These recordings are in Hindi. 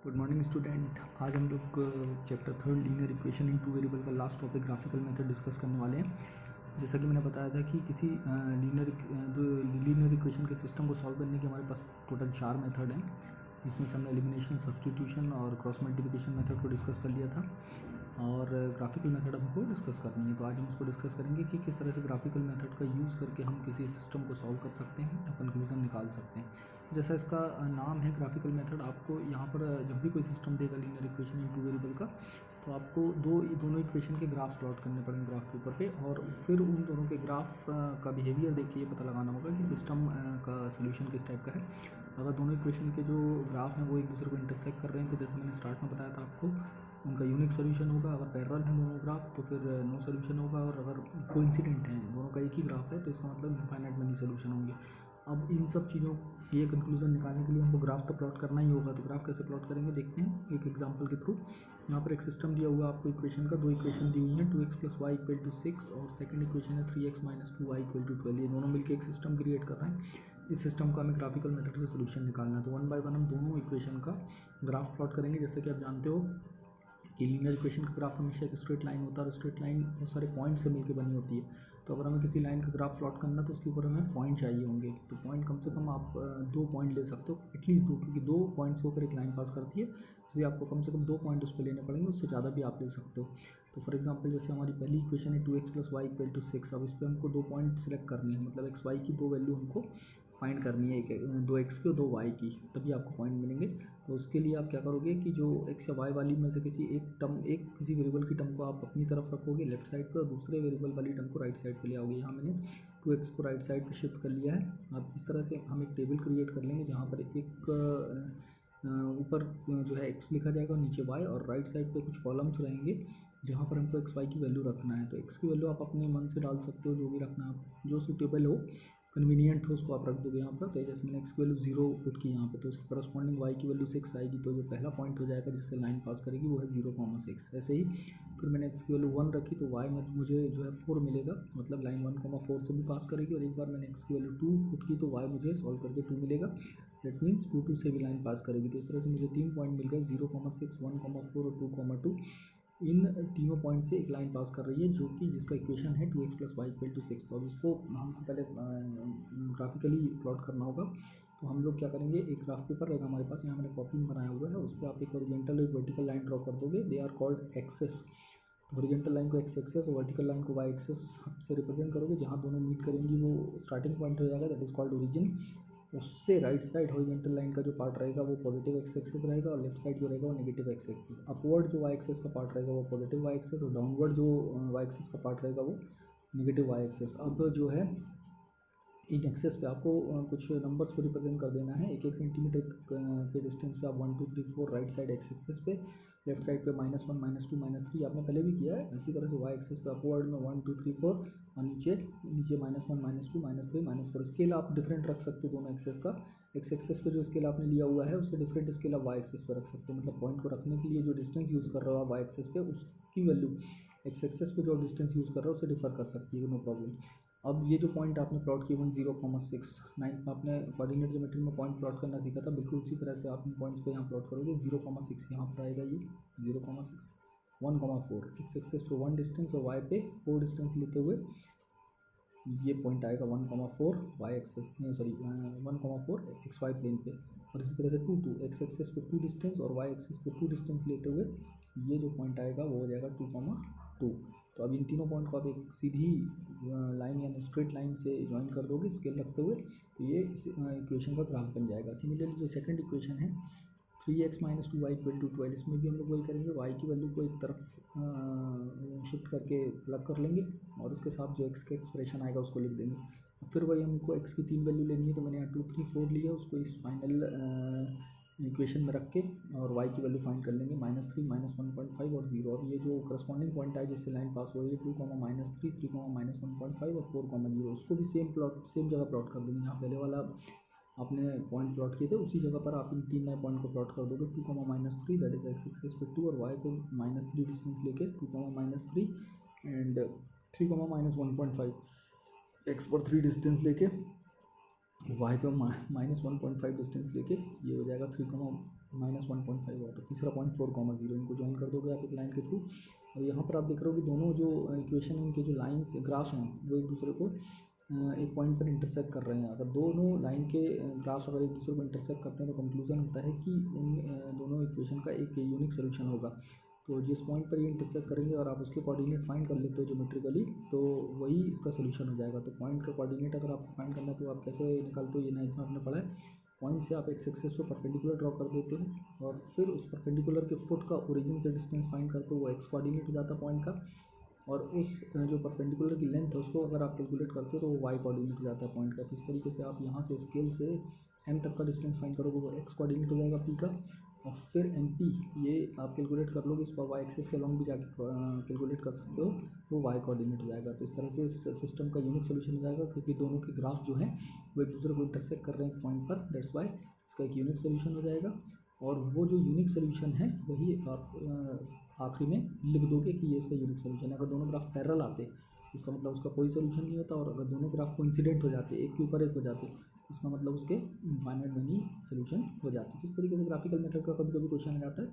Good morning student. आज हम लोग chapter 3 linear equation in two variable का last topic graphical method discuss करने वाले हैं। जैसा कि मैंने बताया था कि किसी लीनियर इक्वेशन के सिस्टम को सॉल्व करने के हमारे पास टोटल 4 मेथड हैं। इसमें से हमने एलिमिनेशन, सब्स्टिट्यूशन और क्रॉस मल्टीप्लिकेशन मेथड को डिस्कस कर लिया था और ग्राफिकल मेथड हमको डिस्कस करनी है। तो आज हम उसको डिस्कस करेंगे कि किस तरह से ग्राफिकल मेथड का यूज़ करके हम किसी सिस्टम को सॉल्व कर सकते हैं, कंक्लूजन निकाल सकते हैं। जैसा इसका नाम है ग्राफिकल मेथड, आपको यहाँ पर जब भी कोई सिस्टम देगा linear equation in two variable का, तो आपको दोनों इक्वेशन के ग्राफ्स प्लॉट करने पड़ेंगे ग्राफ पेपर पे, और फिर उन दोनों के ग्राफ का बिहेवियर देखिए ये पता लगाना होगा कि सिस्टम का सोल्यूशन किस टाइप का है। अगर दोनों इक्वेशन के जो ग्राफ हैं वो एक दूसरे को इंटरसेक्ट कर रहे हैं, तो जैसे मैंने स्टार्ट में बताया था आपको, उनका यूनिक सोल्यूशन होगा। अगर पैरेलल हैं दोनों ग्राफ तो फिर नो सोल्यूशन होगा, और अगर कोइंसिडेंट हैं, दोनों का एक ही ग्राफ है, तो इसका मतलब इनफाइनाइट मेनी सोल्यूशन होंगे। अब इन सब चीज़ों ये कंक्लूजन निकालने के लिए हमको ग्राफ तो प्लॉट करना ही होगा। तो ग्राफ कैसे प्लॉट करेंगे देखते हैं एक एग्जांपल के थ्रू। यहाँ पर एक सिस्टम दिया हुआ आपको इक्वेशन का, दो इक्वेशन दी हुई हैं, 2x + y = 6 और सेकंड इक्वेशन है 3x - 2y = 12। ये दोनों मिलकर एक सिस्टम क्रिएट कर रहे हैं। इस सिस्टम का हमें ग्राफिकल मेथड से सोल्यूशन निकालना है। तो वन बाय वन हम दोनों इक्वेशन का ग्राफ प्लॉट करेंगे। जैसे कि आप जानते हो कि लीनियर इक्वेशन का ग्राफ हमेशा एक स्ट्रेट लाइन होता है, और स्ट्रेट लाइन बहुत सारे पॉइंट से मिलकर बनी होती है। तो अगर हमें किसी लाइन का ग्राफ प्लॉट करना तो उसके ऊपर हमें पॉइंट चाहिए होंगे। तो पॉइंट कम से कम आप 2 पॉइंट ले सकते हो, एटलीस्ट 2, क्योंकि 2 पॉइंट से होकर एक लाइन पास करती है, इसलिए आपको कम से कम 2 पॉइंट उस पर लेने पड़ेंगे, उससे ज़्यादा भी आप ले सकते हो। तो फॉर एग्जांपल जैसे हमारी पहली इक्वेशन है 2x + y = 6। अब इस पर हमको 2 पॉइंट सेलेक्ट करनी है, मतलब x y की 2 वैल्यू हमको फाइंड करनी है, एक 2x की और 2 y की, तभी आपको पॉइंट मिलेंगे। तो उसके लिए आप क्या करोगे कि जो x या y वाली में से किसी किसी वेरिएबल की टर्म को आप अपनी तरफ रखोगे लेफ्ट साइड पे, और दूसरे वेरिएबल वाली टर्म को राइट साइड पे ले आओगे। यहाँ मैंने 2x को राइट साइड पे शिफ्ट कर लिया है। अब इस तरह से हम एक टेबल क्रिएट कर लेंगे जहाँ पर एक ऊपर जो है x लिखा जाएगा और नीचे y, और राइट साइड पे कुछ कॉलम्स रहेंगे जहाँ पर हमको x y की वैल्यू रखना है। तो x की वैल्यू आप अपने मन से डाल सकते हो, जो भी रखना आप, जो सूटेबल हो, कन्वीनियंट हो, उसको आप रख दोगे यहाँ पर। तो जैसे मैंने x की वैल्यू 0 पुट की यहाँ पे, तो उसकी करस्पॉन्डिंग y की वैल्यू 6 आएगी। तो जो पहला पॉइंट हो जाएगा जिससे लाइन पास करेगी वो है 0,6। ऐसे ही फिर मैंने x की वैल्यू 1 रखी, तो y में मुझे जो है 4 मिलेगा, मतलब लाइन 1,4 से भी पास करेगी। और एक बार मैंने x की वैल्यू 2 पुट की तो y मुझे सॉल्व करके 2 मिलेगा, दैट मीन्स 2 से भी लाइन पास करेगी। तो इस तरह से मुझे 3 पॉइंट मिल गए, 0,6, 1,4 और 2,2। इन तीनों पॉइंट से एक लाइन पास कर रही है, जो कि जिसका इक्वेशन है 2x + y = 6। तो अब इसको हमको पहले ग्राफिकली प्लॉट करना होगा। तो हम लोग क्या करेंगे, एक ग्राफ पेपर रहेगा हमारे पास, यहाँ मैंने कॉपी में बनाया हुआ है, उस पर आप एक हॉरिजॉन्टल एक वर्टिकल लाइन ड्रॉ कर दोगे, दे आर कॉल्ड एक्सेस। तो हॉरिजॉन्टल लाइन को x एक्सेस और वर्टिकल लाइन को y एक्सेस से रिप्रेजेंट करोगे। जहाँ दोनों मीट करेंगी वो स्टार्टिंग पॉइंट हो जाएगा, दैट इज कॉल्ड ओरिजिन। उससे राइट साइड हॉरिजॉन्टल लाइन का जो पार्ट रहेगा वो पॉजिटिव एक्स एक्सेस रहेगा, और लेफ्ट साइड जो रहेगा वो नेगेटिव एक्स एक्सेस। अपवर्ड जो वाई एक्सेस का पार्ट रहेगा वो पॉजिटिव वाई एक्सेस, और डाउनवर्ड जो वाई एक्सेस का पार्ट रहेगा वो नेगेटिव वाई एक्सेस। अब जो है इन एक्सेस पे आपको कुछ नंबर्स को रिप्रेजेंट कर देना है। 1-1 सेंटीमीटर के डिस्टेंस पे आप 1 2 3 4 राइट साइड एक्स एक्सेस पे, लेफ्ट साइड पे -1 -2 -3 आपने पहले भी किया है। इसी तरह से वाई एक्सेस पे अपवर्ड में 1 2 3 4, और नीचे -1 -2 -3 -4। स्केल आप डिफरेंट रख सकते हो दोनों एक्सेस का। एक्स एक्सेस पे जो स्केल आपने लिया हुआ है उससे डिफरेंट स्केल आप वाई एक्सेस पे रख सकते हो, मतलब पॉइंट को रखने के लिए जो डिस्टेंस यूज़ कर रहे हो आप वाई एक्सेस पे, उसकी वैल्यू एक्स एक्सेस पे जो डिस्टेंस यूज़ कर रहे हो उससे डिफर कर सकती है, नो प्रॉब्लम। अब ये जो पॉइंट आपने प्लॉट किए 0,6, 9 आपने कोऑर्डिनेट ज्योमेट्री में पॉइंट प्लॉट करना सीखा था, बिल्कुल उसी तरह से आप इन पॉइंट्स को यहाँ प्लॉट करोगे। 0,6 यहाँ पर आएगा, ये 0,6, 1,4 एक्स एक्सेस पे 1 डिस्टेंस और वाई पे 4 डिस्टेंस लेते हुए ये पॉइंट आएगा 1,4 Y axis, sorry 1,4 X Y plane पे। और इसी तरह से 2 एक्स एक्सेस पे 2 डिस्टेंस और वाई एक्सेस पे 2 डिस्टेंस लेते हुए ये जो पॉइंट आएगा वो हो जाएगा 2,2। तो अब इन तीनों पॉइंट को आप एक सीधी लाइन यानी स्ट्रेट लाइन से ज्वाइन कर दोगे स्केल रखते हुए, तो ये इस इक्वेशन का ग्राफ बन जाएगा। सिमिलरली जो सेकंड इक्वेशन है 3x - 2y = 12, इसमें भी हम लोग वही करेंगे, y की वैल्यू को एक तरफ शिफ्ट करके अलग कर लेंगे, और उसके साथ जो x का एक्सप्रेशन आएगा उसको लिख देंगे। फिर वही हमको x की 3 वैल्यू लेनी है, तो मैंने यहाँ 2 3 4 लिया, उसको इस फाइनल इक्वेशन में रख के और y की वैल्यू फाइंड कर लेंगे, -3 -1.5 और 0। अब ये जो करस्पॉन्डिंग पॉइंट है जिससे लाइन पास हो रही है 2, -3, 3, -1.5 और 4, 0, उसको भी सेम जगह प्लॉट कर देंगे जहाँ पहले वाला आपने पॉइंट प्लॉट किए थे, उसी जगह पर आप इन 3 नए पॉइंट को प्लॉट कर दोगे। 2, -3 दैट इज एक्स एक्सेस पे 2, और y पे -3 डिस्टेंस लेके 2, -3 एंड 3, -1.5 x पर 3 डिस्टेंस लेके y पे -1.5 डिस्टेंस लेके ये हो जाएगा 3, -1.5 वाट, तीसरा पॉइंट 4,0, इनको ज्वाइन कर दोगे आप एक लाइन के थ्रू। और यहाँ पर आप देख रहे हो कि दोनों जो इक्वेशन हैं उनके जो लाइन्स ग्राफ हैं वो एक दूसरे को एक पॉइंट पर इंटरसेक्ट कर रहे हैं। अगर दोनों लाइन के ग्राफ अगर एक दूसरे को इंटरसेक्ट करते हैं तो कंक्लूजन होता है कि इन दोनों इक्वेशन का एक यूनिक सोल्यूशन होगा। तो जिस पॉइंट पर ये इंटरसेक्ट करेंगे और आप उसके कोऑर्डिनेट फाइंड कर लेते हो ज्योमेट्रिकली, तो वही इसका सोल्यूशन हो जाएगा। तो पॉइंट का कोऑर्डिनेट अगर आपको फाइंड करना है तो आप कैसे निकालते हो, ये 9th में आपने पढ़ा है। पॉइंट से आप एक्स एक्सेस पे परपेंडिकुलर ड्रॉ कर देते हो और फिर उस परपेंडिकुलर के फुट का ओरिजिन से डिस्टेंस फाइंड करते हो, वो एक्स कोऑर्डिनेट हो जाता है पॉइंट का। और उस जो परपेंडिकुलर की लेंथ है उसको अगर आप कैलकुलेट करते हो तो वो वाई कोऑर्डिनेट हो जाता है पॉइंट का। तो इस तरीके से आप यहाँ से स्केल से एम तक का डिस्टेंस फाइंड करोगे, वो एक्स कोऑर्डिनेट हो जाएगा पी का। और फिर एम पी ये आप कैलकुलेट कर लोगे, इसको वाई एक्सेस के अलॉन्ग भी जाके कैलकुलेट कर सकते हो, वो वाई कोऑर्डिनेट हो जाएगा। तो इस तरह से इस सिस्टम का यूनिक सोल्यूशन हो जाएगा, क्योंकि दोनों के ग्राफ जो हैं वो एक दूसरे को इंटरसेक्ट कर रहे हैं पॉइंट पर, दैट्स वाई इसका एक यूनिक सोल्यूशन हो जाएगा। और वो जो यूनिक सोल्यूशन है वही आप आखिरी में लिख दोगे कि ये इसका यूनिक सोल्यूशन है। अगर दोनों ग्राफ पैरेलल आते तो इसका मतलब उसका कोई सोल्यूशन नहीं होता, और अगर दोनों ग्राफ कोइंसिडेंट हो जाते, एक के ऊपर एक हो जाते, तो इसका मतलब उसके इनफाइनाइट मेनी सोल्यूशन हो जाते। तो इस तरीके से ग्राफिकल मेथड का कभी कभी क्वेश्चन आ जाता है।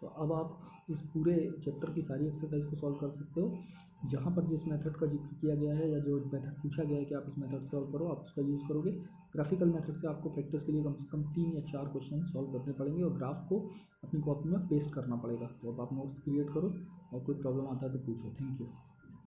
तो अब आप इस पूरे चैप्टर की सारी एक्सरसाइज को सॉल्व कर सकते हो। जहाँ पर जिस मेथड का जिक्र किया गया है या जो मेथड पूछा गया है कि आप इस मेथड से सॉल्व करो, आप उसका यूज़ करोगे। ग्राफिकल मेथड से आपको प्रैक्टिस के लिए कम से कम 3 या 4 क्वेश्चन सॉल्व करने पड़ेंगे और ग्राफ को अपनी कॉपी में पेस्ट करना पड़ेगा। तो अब आप नोट्स क्रिएट करो और कोई प्रॉब्लम आता है तो पूछो। Thank you.